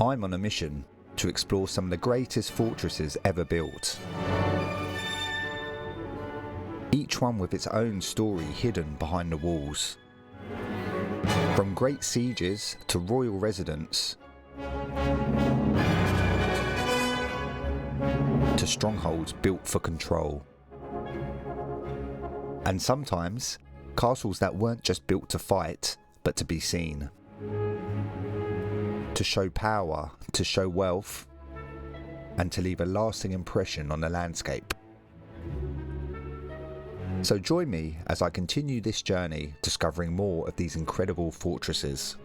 I'm on a mission to explore some of the greatest fortresses ever built. Each one with its own story hidden behind the walls. From great sieges to royal residence, to strongholds built for control. And sometimes, castles that weren't just built to fight, but to be seen. To show power, to show wealth, and to leave a lasting impression on the landscape. So join me as I continue this journey discovering more of these incredible fortresses.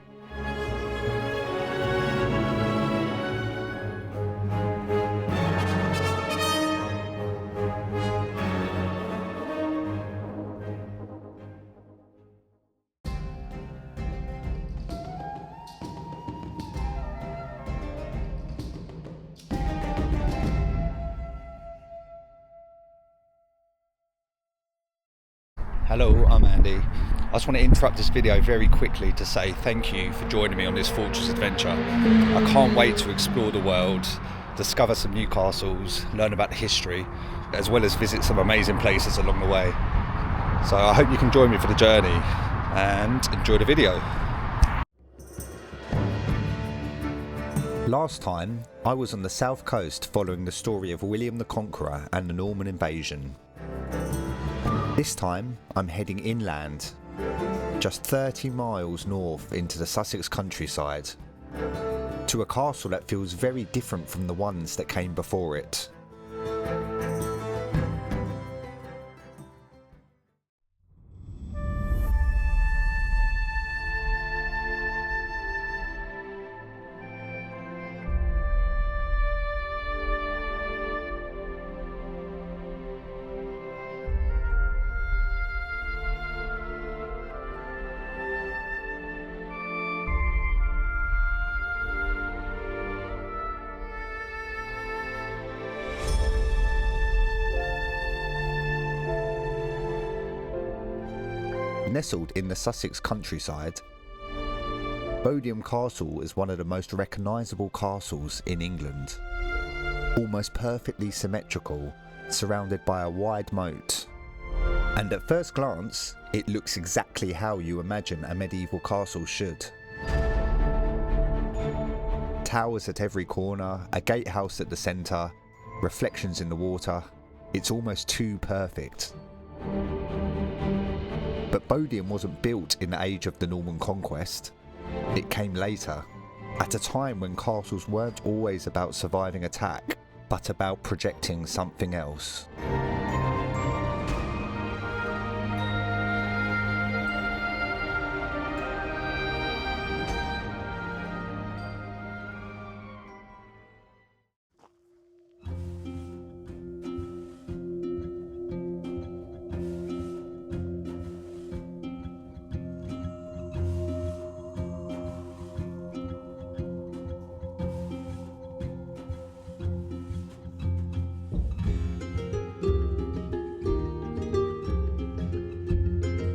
Hello, I'm Andy. I just want to interrupt this video very quickly to say thank you for joining me on this fortress adventure. I can't wait to explore the world, discover some new castles, learn about the history, as well as visit some amazing places along the way. So I hope you can join me for the journey and enjoy the video. Last time, I was on the south coast following the story of William the Conqueror and the Norman invasion. This time, I'm heading inland, just 30 miles north into the Sussex countryside, to a castle that feels very different from the ones that came before it. Nestled in the Sussex countryside, Bodiam Castle is one of the most recognisable castles in England. Almost perfectly symmetrical, surrounded by a wide moat. And at first glance, it looks exactly how you imagine a medieval castle should. Towers at every corner, a gatehouse at the centre, reflections in the water. It's almost too perfect. But Bodiam wasn't built in the age of the Norman conquest. It came later, at a time when castles weren't always about surviving attack, but about projecting something else.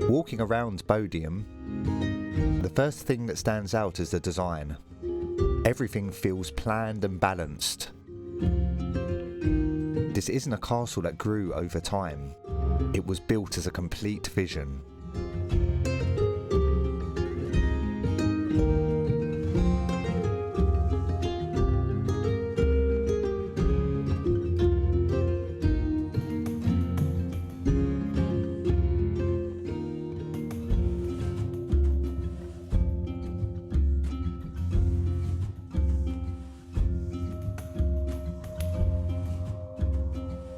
Walking around Bodiam, the first thing that stands out is the design. Everything feels planned and balanced. This isn't a castle that grew over time. It was built as a complete vision.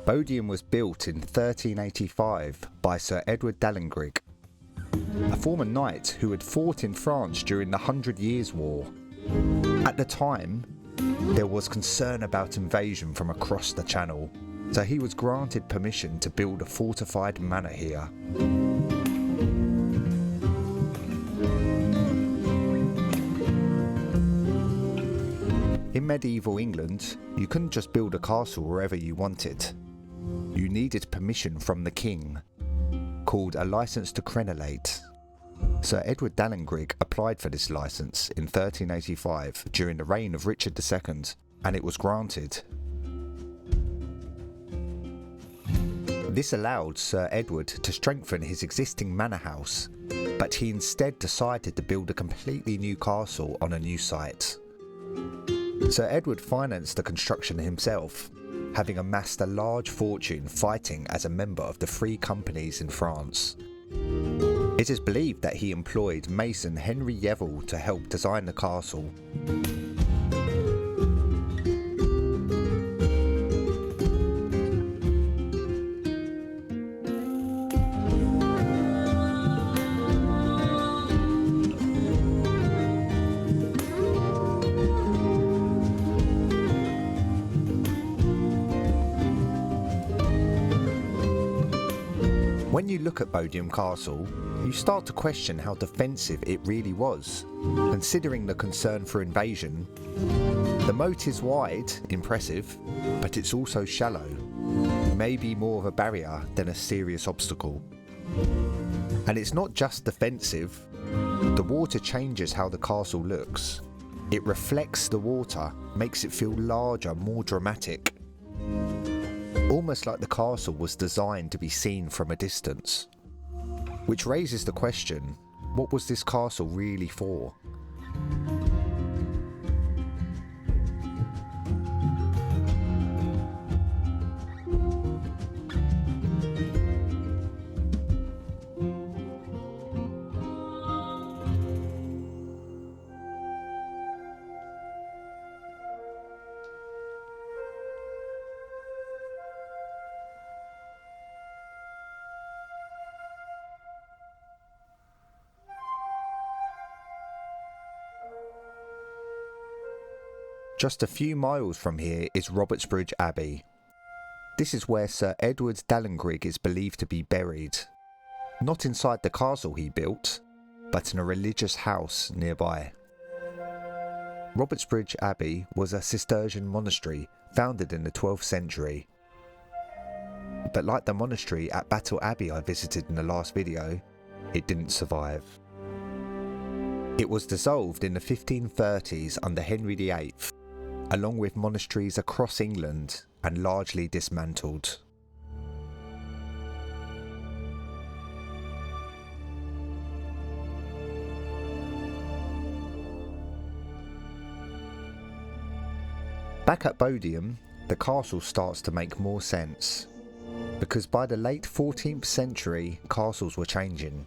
Bodiam was built in 1385 by Sir Edward Dalyngrigge, a former knight who had fought in France during the 100 Years' War. At the time, there was concern about invasion from across the Channel, so he was granted permission to build a fortified manor here. In medieval England, you couldn't just build a castle wherever you wanted. You needed permission from the king, called a license to crenellate. Sir Edward Dalyngrigge applied for this licence in 1385 during the reign of Richard II, and it was granted. This allowed Sir Edward to strengthen his existing manor house, but he instead decided to build a completely new castle on a new site. Sir Edward financed the construction himself, having amassed a large fortune fighting as a member of the Free Companies in France. It is believed that he employed mason Henry Yeovil to help design the castle. When you look at Bodiam Castle, you start to question how defensive it really was, considering the concern for invasion. The moat is wide, impressive, but it's also shallow, maybe more of a barrier than a serious obstacle. And it's not just defensive, the water changes how the castle looks. It reflects the water, makes it feel larger, more dramatic. Almost like the castle was designed to be seen from a distance. Which raises the question, what was this castle really for? Just a few miles from here is Robertsbridge Abbey. This is where Sir Edward Dalyngrigge is believed to be buried. Not inside the castle he built, but in a religious house nearby. Robertsbridge Abbey was a Cistercian monastery founded in the 12th century. But like the monastery at Battle Abbey I visited in the last video, it didn't survive. It was dissolved in the 1530s under Henry VIII, along with monasteries across England, and largely dismantled. Back at Bodiam, the castle starts to make more sense, because by the late 14th century, castles were changing.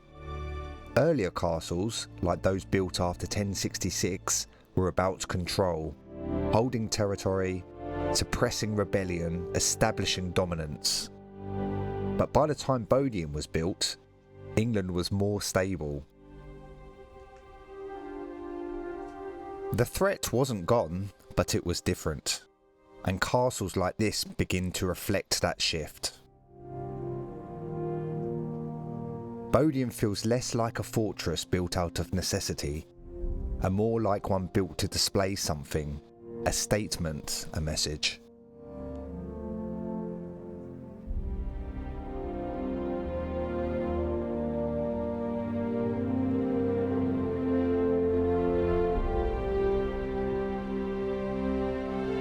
Earlier castles, like those built after 1066, were about control, holding territory, suppressing rebellion, establishing dominance. But by the time Bodiam was built, England was more stable. The threat wasn't gone, but it was different, and castles like this begin to reflect that shift. Bodiam feels less like a fortress built out of necessity, and more like one built to display something, a statement, a message.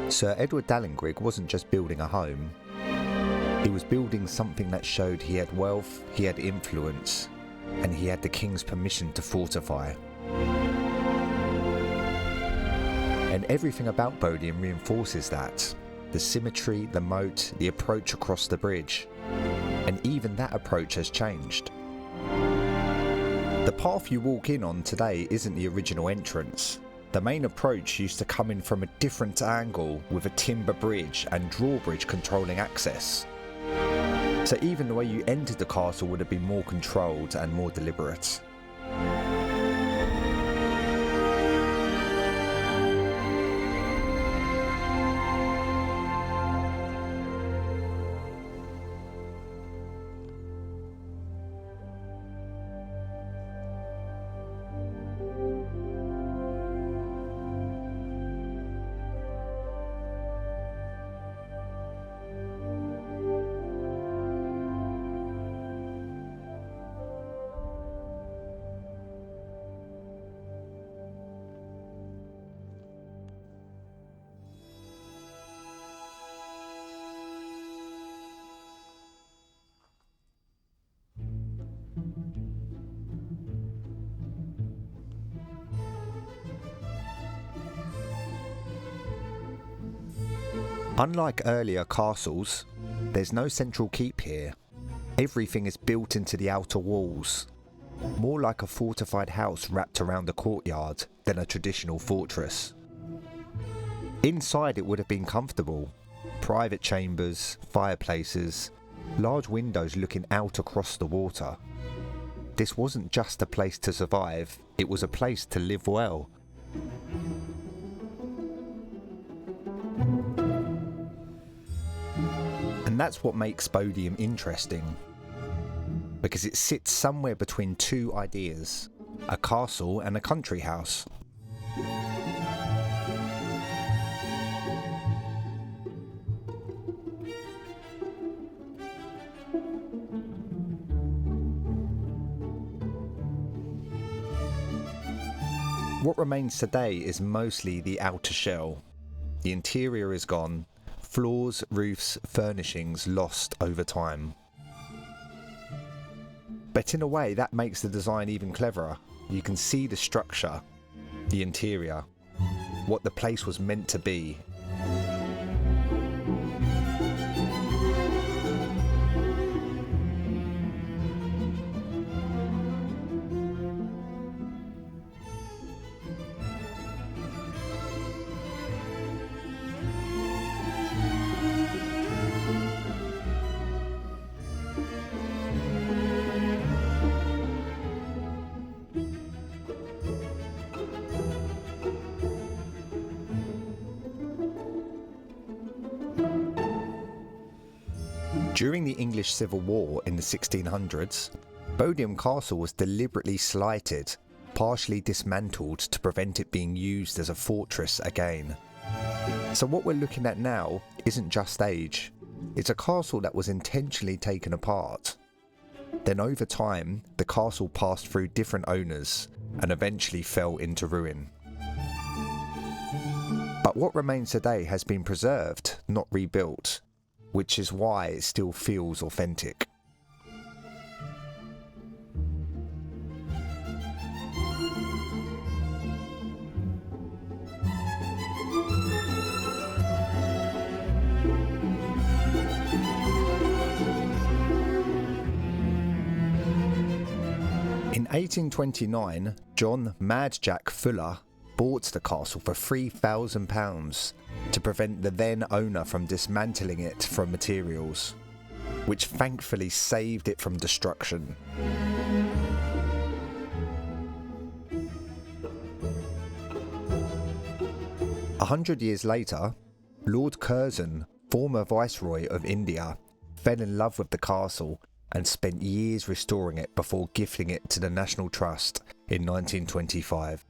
Sir Edward Dalyngrigge wasn't just building a home, he was building something that showed he had wealth, he had influence, and he had the king's permission to fortify. And everything about Bodiam reinforces that. The symmetry, the moat, the approach across the bridge. And even that approach has changed. The path you walk in on today isn't the original entrance. The main approach used to come in from a different angle with a timber bridge and drawbridge controlling access. So even the way you entered the castle would have been more controlled and more deliberate. Unlike earlier castles, there's no central keep here. Everything is built into the outer walls, more like a fortified house wrapped around a courtyard than a traditional fortress. Inside it would have been comfortable. Private chambers, fireplaces, large windows looking out across the water. This wasn't just a place to survive, it was a place to live well. And that's what makes Bodiam interesting, because it sits somewhere between two ideas, a castle and a country house. What remains today is mostly the outer shell. The interior is gone, floors, roofs, furnishings lost over time. But in a way that makes the design even cleverer. You can see the structure, the interior, what the place was meant to be. During the English Civil War in the 1600s, Bodiam Castle was deliberately slighted, partially dismantled to prevent it being used as a fortress again. So what we're looking at now isn't just age, it's a castle that was intentionally taken apart. Then over time, the castle passed through different owners and eventually fell into ruin. But what remains today has been preserved, not rebuilt, which is why it still feels authentic. In 1829, John Mad Jack Fuller bought the castle for £3,000 to prevent the then owner from dismantling it from materials, which thankfully saved it from destruction. A 100 years later, Lord Curzon, former Viceroy of India, fell in love with the castle and spent years restoring it before gifting it to the National Trust in 1925.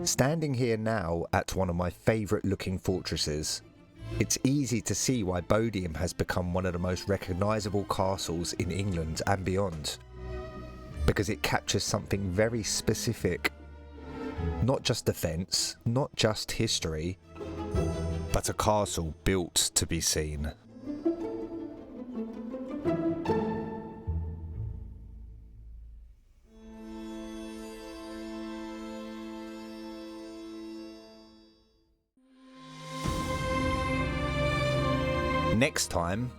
Standing here now at one of my favourite looking fortresses, it's easy to see why Bodiam has become one of the most recognisable castles in England and beyond. Because it captures something very specific. Not just defence, not just history, but a castle built to be seen. Next time,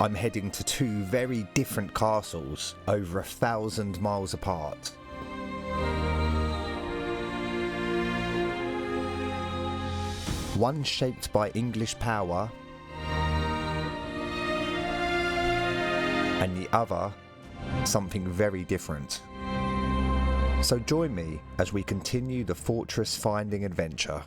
I'm heading to two very different castles over 1,000 miles apart. One shaped by English power, and the other something very different. So join me as we continue the fortress finding adventure.